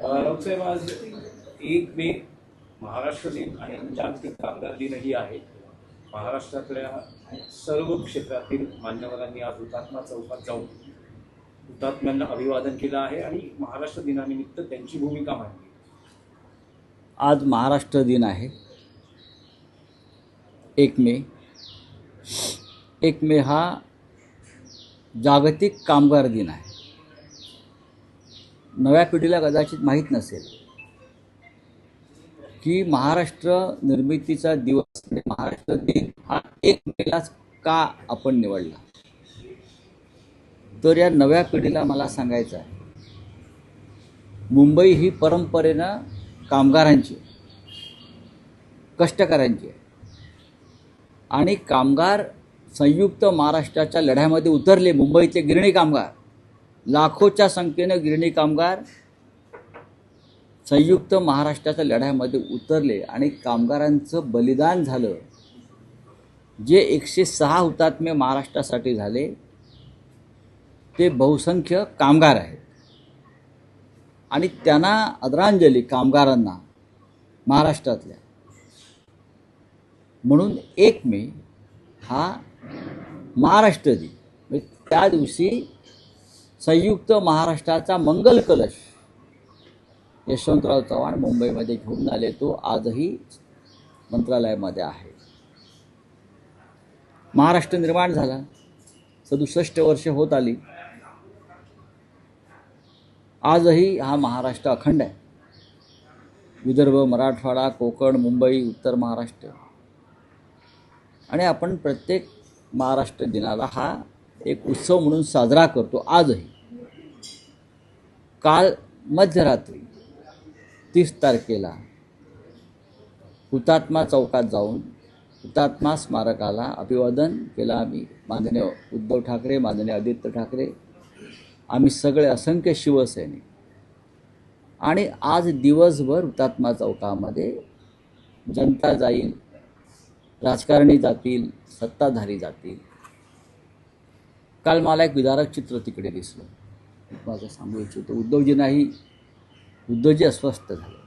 राऊतसाहेब, आज 1 मे महाराष्ट्र दिन आणि जागतिक कामगार दिनही आहे. महाराष्ट्रातल्या सर्व क्षेत्रातील मान्यवरांनी आज हुतात्मा चौकात जाऊन हुतात्म्यांना अभिवादन केलं आहे आणि महाराष्ट्र दिनानिमित्त त्यांची भूमिका मांडली. आज महाराष्ट्र दिन आहे. 1 मे. 1 मे हा जागतिक कामगार दिन आहे. नव्या पिढीला कदाचित माहीत नसेल की महाराष्ट्र निर्मितीचा दिवस महाराष्ट्र दिन हा 1 मेलाच का आपण निवडला. तर या नव्या पिढीला मला सांगायचं आहे, मुंबई ही परंपरेनं कामगारांची, कष्टकऱ्यांची आहे आणि कामगार संयुक्त महाराष्ट्राच्या लढ्यामध्ये उतरले. मुंबईचे गिरणी कामगार, लाखोच्या संख्येनं गिरणी कामगार संयुक्त महाराष्ट्राच्या लढ्यामध्ये उतरले आणि कामगारांचं बलिदान झालं. जे 106 हुतात्मे महाराष्ट्रासाठी झाले ते बहुसंख्य कामगार आहेत आणि त्यांना आदरांजली, कामगारांना महाराष्ट्रातल्या. म्हणून 1 मे हा महाराष्ट्र दिन, म्हणजे त्या दिवशी संयुक्त महाराष्ट्राचा मंगल कलश यशवंतराव चव्हाण मुंबईमध्ये घेऊन आले. तो आजही मंत्रालयामध्ये आहे. महाराष्ट्र निर्माण झाला, 67 वर्ष होत आली. आजही हा महाराष्ट्र अखंड आहे. विदर्भ, मराठवाडा, कोकण, मुंबई, उत्तर महाराष्ट्र, आणि आपण प्रत्येक महाराष्ट्र दिनाला हा एक उत्सव म्हणून साजरा करतो. आजही काल मध्यरात्री 30 तारखेला हुतात्मा चौकात जाऊन हुतात्मा स्मारकाला अभिवादन केलं आम्ही. माननीय उद्धव ठाकरे, माननीय आदित्य ठाकरे, आम्ही सगळे असंख्य शिवसैनिक. आणि आज दिवसभर हुतात्मा चौकामध्ये जनता जाईल, राजकारणी जातील, सत्ताधारी जातील. काल मला एक विदारक चित्र तिकडे दिसलं. माझं सांगू इच्छितो, उद्धवजी अस्वस्थ झाले.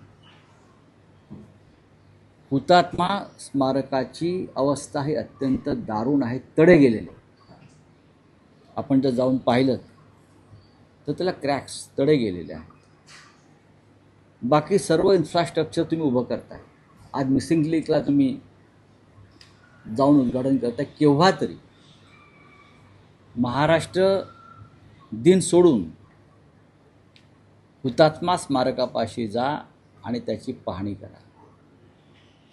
हुतात्मा स्मारकाची अवस्था ही अत्यंत दारुण आहे, तडे गेलेले. आपण जर जाऊन पाहिलं तर त्याला क्रॅक्स, तडे गेलेले आहेत. बाकी सर्व इन्फ्रास्ट्रक्चर तुम्ही उभं करताय. आज मिसिंग लिंकला तुम्ही जाऊन उद्घाटन करताय. केव्हा तरी महाराष्ट्र दिन सोडून हुतात्मा स्मारकापाशी जा आणि त्याची पाहणी करा.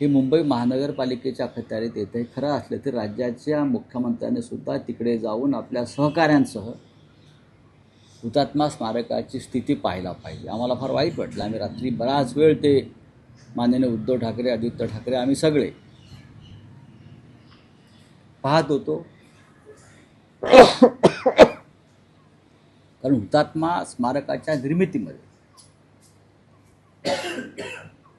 हे मुंबई महानगरपालिकेच्या अखत्यारीत येतं. हे खरं असलं तर राज्याच्या मुख्यमंत्र्यांनी सुद्धा तिकडे जाऊन आपल्या सहकाऱ्यांसह हुतात्मा स्मारकाची स्थिती पाहायला पाहिजे. आम्हाला फार वाईट वाटलं. आम्ही रात्री बराच वेळ ते माननीय उद्धव ठाकरे, आदित्य ठाकरे, आम्ही सगळे पाहत होतो. कारण हुतात्मा स्मारकाच्या निर्मितीमध्ये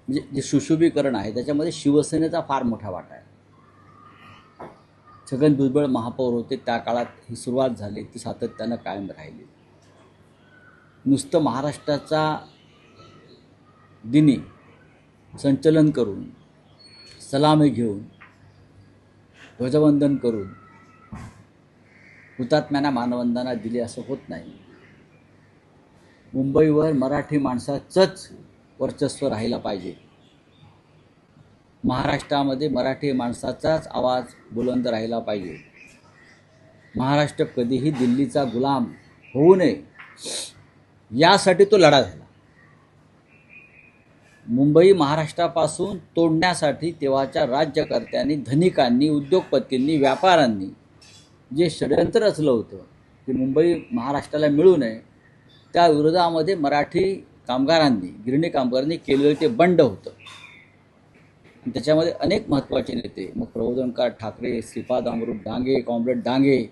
म्हणजे जे सुशोभीकरण आहे त्याच्यामध्ये शिवसेनेचा फार मोठा वाटा आहे. छगन भुजबळ महापौर होते त्या काळात ही सुरुवात झाली, ती सातत्यानं कायम राहिली. नुसतं महाराष्ट्राचा दिनी संचलन करून, सलामी घेऊन, ध्वजवंदन करून हुतात्म्यांना मानवंदना दिली असं होत नाही. मुंबईवर मराठी माणसाचंच वर्चस्व राहिला पाहिजे. महाराष्ट्रामध्ये मराठी माणसाचाच आवाज बुलंद राहिला पाहिजे. महाराष्ट्र कधीही दिल्लीचा गुलाम होऊ नये यासाठी तो लढा झाला. मुंबई महाराष्ट्रापासून तोडण्यासाठी तेव्हाच्या राज्यकर्त्यांनी, धनिकांनी, उद्योगपतींनी, व्यापाऱ्यांनी जे षडयंत्र रचलं होतं की मुंबई महाराष्ट्राला मिळू नये, त्या विरोधामध्ये मराठी कामगारांनी, गिरणी कामगारांनी केलेलं ते बंड होतं. त्याच्यामध्ये अनेक महत्त्वाचे नेते, मग प्रबोधनकार ठाकरे, श्रीपाद अमृत डांगे, कॉम्रेड डांगे,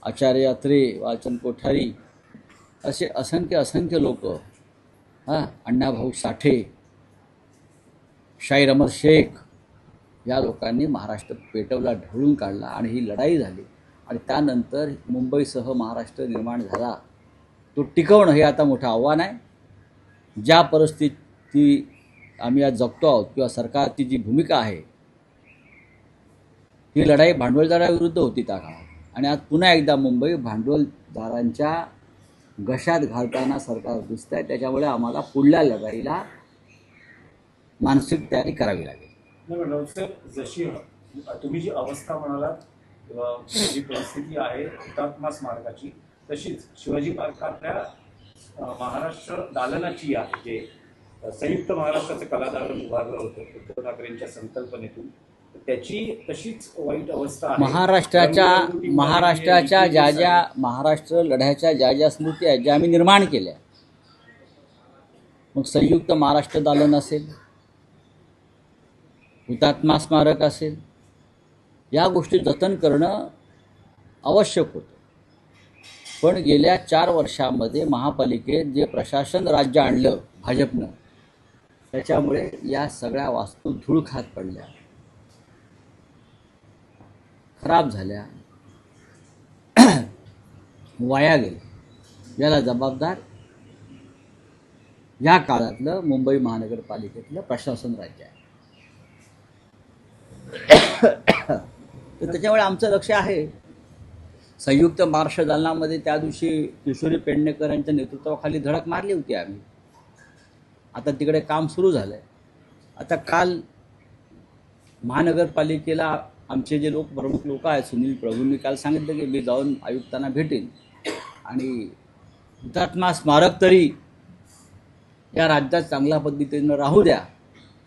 आचार्य अत्रे, वालचंद कोठारी, असे असंख्य लोक, अण्णाभाऊ साठे, शाहीर अहमद शेख, या लोकांनी महाराष्ट्र पेटवला, ढवळून काढला आणि ही लढाई झाली. आणि त्यानंतर मुंबईसह महाराष्ट्र निर्माण झाला. तो टिकवणं हे आता मोठं आव्हान आहे. ज्या परिस्थिती आम्ही आज जगतो आहोत किंवा सरकारची जी भूमिका आहे, ही लढाई भांडवलदाराविरुद्ध होती त्या काळात, आणि आज पुन्हा एकदा मुंबई भांडवलदारांच्या घशात घालताना सरकार दिसत आहे. त्याच्यामुळे आम्हाला पुढल्या लढाईला मानसिक तयारी करावी लागेल. नाही पण राऊत साहेब, जशी तुम्ही जी अवस्था म्हणालात किंवा जी परिस्थिती आहे हुतात्मा स्मारकाची, तशीच शिवाजी पार्कातल्या महाराष्ट्र दालनाची आहे, जे संयुक्त महाराष्ट्राचं कलादालन उभारलं होतं उद्धव ठाकरेंच्या संकल्पनेतून, त्याची तशीच वाईट अवस्था आहे. महाराष्ट्राच्या ज्या महाराष्ट्र लढ्याच्या ज्या स्मृती आहेत, ज्या आम्ही निर्माण केल्या, मग संयुक्त महाराष्ट्र दालन असेल, हुतात्मा स्मारक असेल, या गोष्टी जतन करणं आवश्यक होतं. पण गेल्या 4 वर्षामध्ये महापालिकेत जे प्रशासन राज्य आणलं भाजपनं, त्याच्यामुळे या सगळ्या वास्तू धूळ खात पडल्या, खराब झाल्या, वाया गेल्या. याला जबाबदार या काळातलं मुंबई महानगरपालिकेतलं प्रशासन राज्य आहे. तर त्याच्यामुळे आमचं लक्ष आहे. संयुक्त महाराष्ट्र दालनामध्ये त्या दिवशी किशोरी पेडणेकर यांच्या नेतृत्वाखाली धडक मारली होती आम्ही. आता तिकडे काम सुरू झालं आहे. आता काल महानगरपालिकेला आमचे जे प्रमुख लोक आहेत, सुनील प्रभूंनी काल सांगितलं की मी जाऊन आयुक्तांना भेटेन आणि हुतात्मा स्मारक तरी या राज्यात चांगल्या पद्धतीनं राहू द्या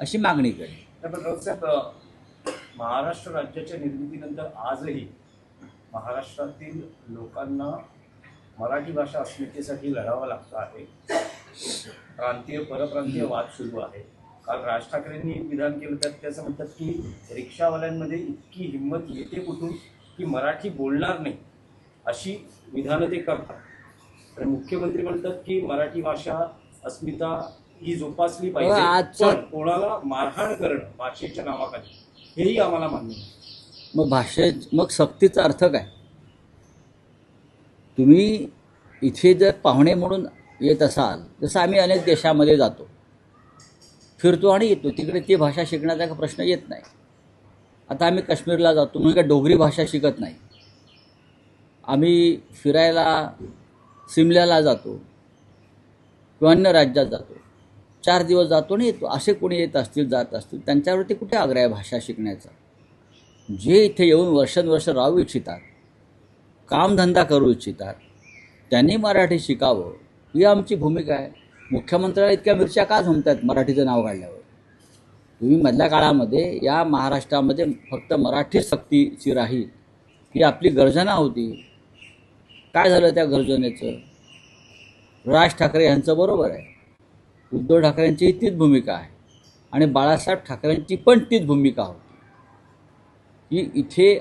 अशी मागणी केली. पण राऊत साहेब, महाराष्ट्र राज्याच्या निर्मितीनंतर आजही महाराष्ट्रातील लोकांना मराठी भाषा अस्मितेसाठी लढावं लागतं आहे. प्रांतीय परप्रांतीय वाद सुरू आहे. काल राज ठाकरेंनी एक विधान केलं, त्यात त्याचं म्हणतात की रिक्षावाल्यांमध्ये इतकी हिंमत येते कुठून की मराठी बोलणार नाही, अशी विधानं ते करतात. तर मुख्यमंत्री म्हणतात की मराठी भाषा अस्मिता ही जोपासली पाहिजे, पण कोणाला मारहाण करणं भाषेच्या नावाखाली हेही आम्हाला मान्य नाही. मग सक्तीचा अर्थ काय? तुम्ही इथे जर पाहुणे म्हणून येत असाल, जसं आम्ही अनेक देशामध्ये जातो, फिरतो आणि येतो, तिकडे ती भाषा शिकण्याचा का प्रश्न येत नाही. आता आम्ही काश्मीरला जातो म्हणजे काय डोगरी भाषा शिकत नाही. आम्ही फिरायला सिमल्याला जातो किंवा अन्य राज्यात जातो, 4 दिवस जातो आणि येतो. असे कोणी येत असतील, जात असतील, त्यांच्यावरती कुठे आग्रह आहे भाषा शिकण्याचा? जे इथे येऊन वर्षानुवर्ष राहू इच्छितात, कामधंदा करू इच्छितात, त्यांनी मराठी शिकावं ही आमची भूमिका आहे. मुख्यमंत्र्याला इतक्या मिरच्या का झोंबतात मराठीचं नाव काढल्यावर? तुम्ही मधल्या काळामध्ये या महाराष्ट्रामध्ये फक्त मराठी सक्तीची राहील ही आपली गर्जना होती. काय झालं त्या गर्जनेचं? राज ठाकरे यांचं बरोबर आहे, उद्धव ठाकरेंची तीच भूमिका आहे आणि बाळासाहेब ठाकरेंची पण तीच भूमिका होती की इथे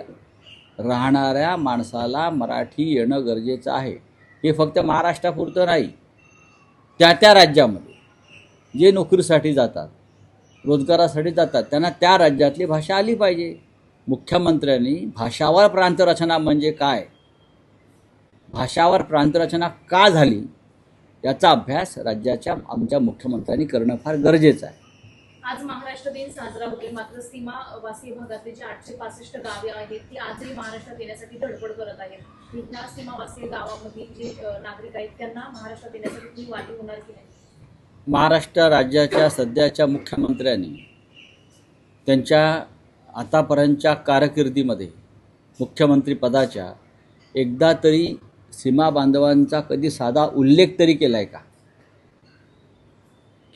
राहणाऱ्या माणसाला मराठी येणं गरजेचं आहे. हे फक्त महाराष्ट्रापुरतं नाही, त्या राज्यामध्ये जे नोकरीसाठी जातात, रोजगारासाठी जातात, त्यांना त्या राज्यातली भाषा आली पाहिजे. मुख्यमंत्र्यांनी भाषावर प्रांतरचना म्हणजे काय, भाषावर प्रांतरचना का झाली, याचा अभ्यास राज्याच्या आमच्या मुख्यमंत्र्यांनी करणं फार गरजेचं आहे. आज महाराष्ट्र दिन साजरा होतोय, मात्र सीमावासीय भागातले जे 865 गावे आहेत ती आजही महाराष्ट्रात येण्यासाठी धडपड करत आहेत. ह्या सीमावासीय गावामधील जे नागरिक आहेत त्यांना महाराष्ट्रात येण्यासाठी तुम्ही वाटी होणार की नाही? महाराष्ट्र राज्याच्या सध्याच्या मुख्यमंत्र्यांनी त्यांच्या आतापर्यंतच्या कारकिर्दीमध्ये मुख्यमंत्रीपदाच्या एकदा तरी सीमा बांधवांचा कधी साधा उल्लेख तरी केला आहे का?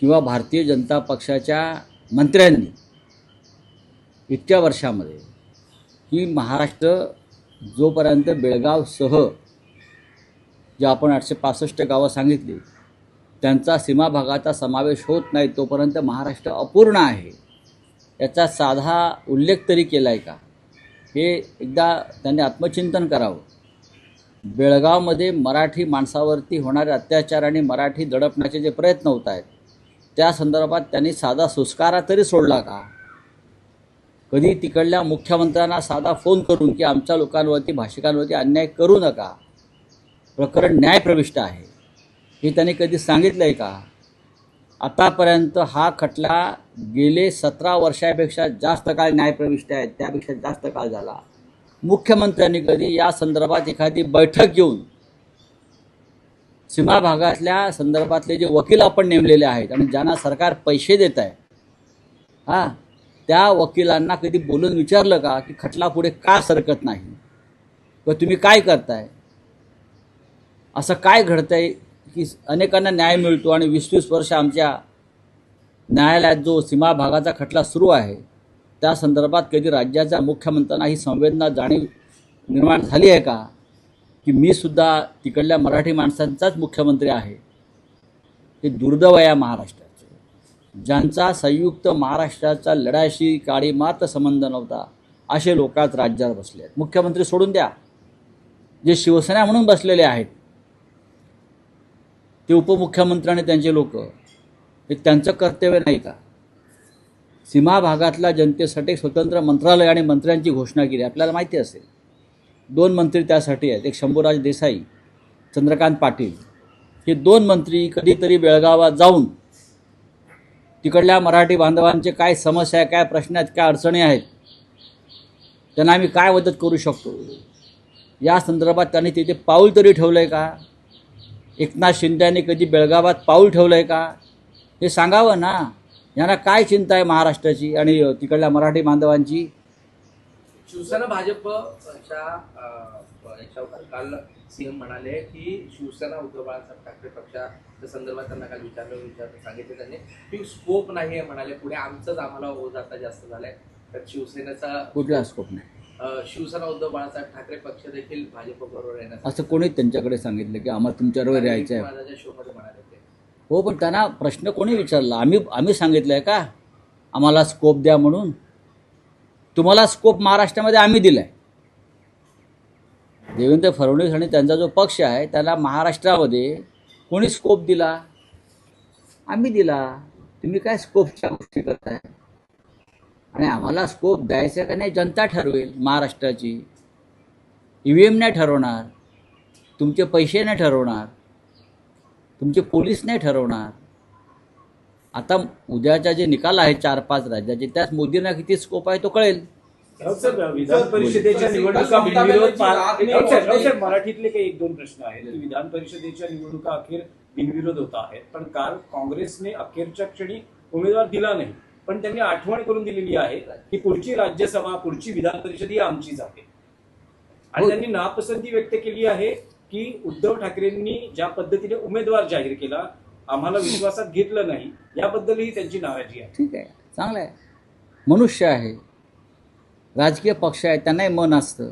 किंवा भारतीय जनता पक्षाच्या मंत्र्यांनी इतक्या वर्षामध्ये की महाराष्ट्र जोपर्यंत बेळगावसह जे आपण 865 गावं सांगितली त्यांचा सीमा भागाचा समावेश होत नाही तोपर्यंत महाराष्ट्र अपूर्ण आहे, याचा साधा उल्लेख तरी केला आहे का? हे एकदा त्यांनी आत्मचिंतन करावं. बेळगावमध्ये मराठी माणसावरती होणारे अत्याचार आणि मराठी दडपण्याचे जे प्रयत्न होत आहेत त्या संदर्भात त्यांनी साधा सुस्कारा तरी सोडला का? कधी तिकडल्या मुख्यमंत्र्यांना साधा फोन करून की आमच्या लोकांवरती, भाषिकांवरती अन्याय करू नका, प्रकरण न्यायप्रविष्ट आहे, हे त्यांनी कधी सांगितलं आहे का? आतापर्यंत हा खटला गेले 17 वर्षापेक्षा जास्त काळ न्यायप्रविष्ट आहे, त्यापेक्षा जास्त काळ झाला. मुख्यमंत्र्यांनी कधी या संदर्भात एखादी बैठक घेऊन सीमा भागातल्या संदर्भातले जे वकील आपण नेमलेले आहेत आणि ज्यांना सरकार पैसे देत आहे, त्या वकिलांना कधी बोलून विचारलं का की खटला पुढे का सरकत नाही, व तुम्ही काय करताय, असं काय घडतंय की अनेकांना न्याय मिळतो आणि 20-20 वर्ष आमच्या न्यायालयात जो सीमा भागाचा खटला सुरू आहे त्या संदर्भात कधी राज्याच्या मुख्यमंत्र्यांना ही संवेदना जाणीव निर्माण झाली आहे का की मी सुद्धा तिकडल्या मराठी माणसांचाच मुख्यमंत्री आहे. हे दुर्दैव आहे या महाराष्ट्राचे, ज्यांचा संयुक्त महाराष्ट्राच्या लढ्याशी काळी मात्र संबंध नव्हता असे लोक आज राज्यावर बसले आहेत. मुख्यमंत्री सोडून द्या, जे शिवसेना म्हणून बसलेले आहेत ते उपमुख्यमंत्री आणि त्यांचे लोक, हे त्यांचं कर्तव्य नाही का? सीमा भागातल्या जनतेसाठी स्वतंत्र मंत्रालय आणि मंत्र्यांची घोषणा केली. आपल्याला माहिती असेल 2 मंत्री त्यासाठी आहेत, एक शंभूराज देसाई, चंद्रकांत पाटील. हे 2 मंत्री कधीतरी बेळगावात जाऊन तिकडल्या मराठी बांधवांचे काय समस्या आहे, काय प्रश्न आहेत, काय अडचणी आहेत, त्यांना आम्ही काय मदत करू शकतो या संदर्भात त्यांनी तिथे पाऊल तरी ठेवलं आहे का? एकनाथ शिंदे यांनी कधी बेळगावात पाऊल ठेवलं आहे का? हे सांगावं ना. यांना काय चिंता आहे महाराष्ट्राची आणि तिकडल्या मराठी बांधवांची? शिवसेना भाजपच्या याच्यावर काल सीएम म्हणाले की शिवसेना उद्धव बाळासाहेब ठाकरे पक्षाच्या संदर्भात त्यांना काल सांगितले त्यांनी की स्कोप नाही आहे म्हणाले, पुढे आमचंच आम्हाला ओझ आता जास्त झालंय. तर शिवसेनेचा कुठला स्कोप नाही. शिवसेना उद्धव बाळासाहेब ठाकरे पक्ष देखील भाजप बरोबर येण्यास असं कोणी त्यांच्याकडे सांगितलं की आम्हाला तुमच्याबरोबर यायचं आहे? माझ्या शोमध्ये म्हणाले ते. हो, पण त्यांना प्रश्न कोणी विचारला? आम्ही सांगितलं आहे का आम्हाला स्कोप द्या म्हणून? तुम्हाला स्कोप महाराष्ट्रामध्ये आम्ही दिला आहे. देवेंद्र फडणवीस आणि त्यांचा जो पक्ष आहे त्याला महाराष्ट्रामध्ये कोणी स्कोप दिला? आम्ही दिला. तुम्ही काय स्कोपच्या गोष्टी करताय? आणि आम्हाला स्कोप द्यायचं का नाही जनता ठरवेल महाराष्ट्राची. EVM नाही ठरवणार, तुमचे पैसे नाही ठरवणार, तुमचे पोलीस नाही ठरवणार. आता उद्याच्या जे निकाल आहेत 4-5 राज्याचे, त्यात मोदींना किती स्कोप आहे तो कळेल. विधान परिषदेच्या निवडणुका बिनविरोध मराठीतले काही 1-2 प्रश्न आहेत. विधान परिषदेच्या निवडणुका अखेर बिनविरोध होत आहेत, पण काल काँग्रेसने अखेरच्या क्षणी उमेदवार दिला नाही, पण त्यांनी आठवण करून दिलेली आहे की पुढची राज्यसभा, पुढची विधान परिषद ही आमचीच आहे. आणि त्यांनी नापसंती व्यक्त केली आहे की उद्धव ठाकरेंनी ज्या पद्धतीने उमेदवार जाहीर केला, आम्हाला विश्वासात घेतलं नाही, याबद्दलही त्यांची नाराजी आहे. ठीक आहे, चांगलं आहे. मनुष्य आहे, राजकीय पक्ष आहे, त्यांनाही मन असतं.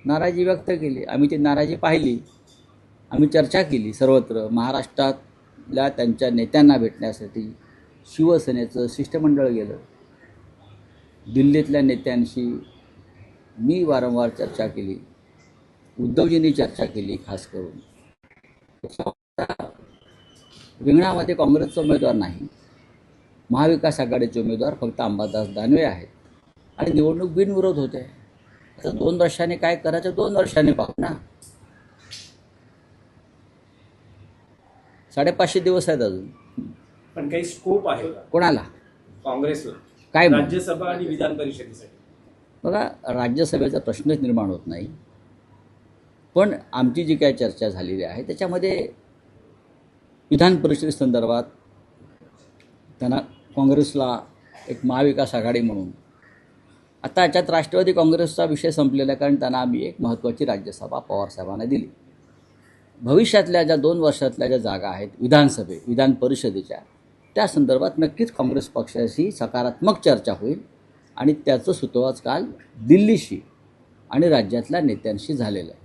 नाराजी व्यक्त केली, आम्ही ती नाराजी पाहिली, आम्ही चर्चा केली. सर्वत्र महाराष्ट्रातल्या त्यांच्या नेत्यांना भेटण्यासाठी शिवसेनेचं शिष्टमंडळ गेलं. दिल्लीतल्या नेत्यांशी मी वारंवार चर्चा केली, उद्धवजींनी चर्चा केली. खास करून रिंगणामध्ये काँग्रेसचा उमेदवार नाही, महाविकास आघाडीचे उमेदवार फक्त अंबादास दानवे आहेत आणि निवडणूक बिनविरोध होते. आता 2 वर्षांनी काय करायचं 2 वर्षांनी पाहू ना. 550 दिवस आहेत अजून. पण काही स्कोप आहे का कोणाला? काँग्रेसला काय राज्यसभा आणि विधान परिषदेसाठी? बघा, राज्यसभेचा प्रश्नच निर्माण होत नाही, पण आमची जी काय चर्चा झालेली आहे त्याच्यामध्ये विधान परिषदेसंदर्भात त्यांना काँग्रेसला एक महाविकास आघाडी म्हणून, आता याच्यात राष्ट्रवादी काँग्रेसचा विषय संपलेला आहे, कारण त्यांना आम्ही एक महत्त्वाची राज्यसभा पवारसाहेबांना दिली. भविष्यातल्या ज्या 2 वर्षातल्या ज्या जागा आहेत विधान परिषदेच्या, त्या संदर्भात नक्कीच काँग्रेस पक्षाशी सकारात्मक चर्चा होईल आणि त्याचं सूतोवाच काल दिल्लीशी आणि राज्यातल्या नेत्यांशी झालेलं आहे.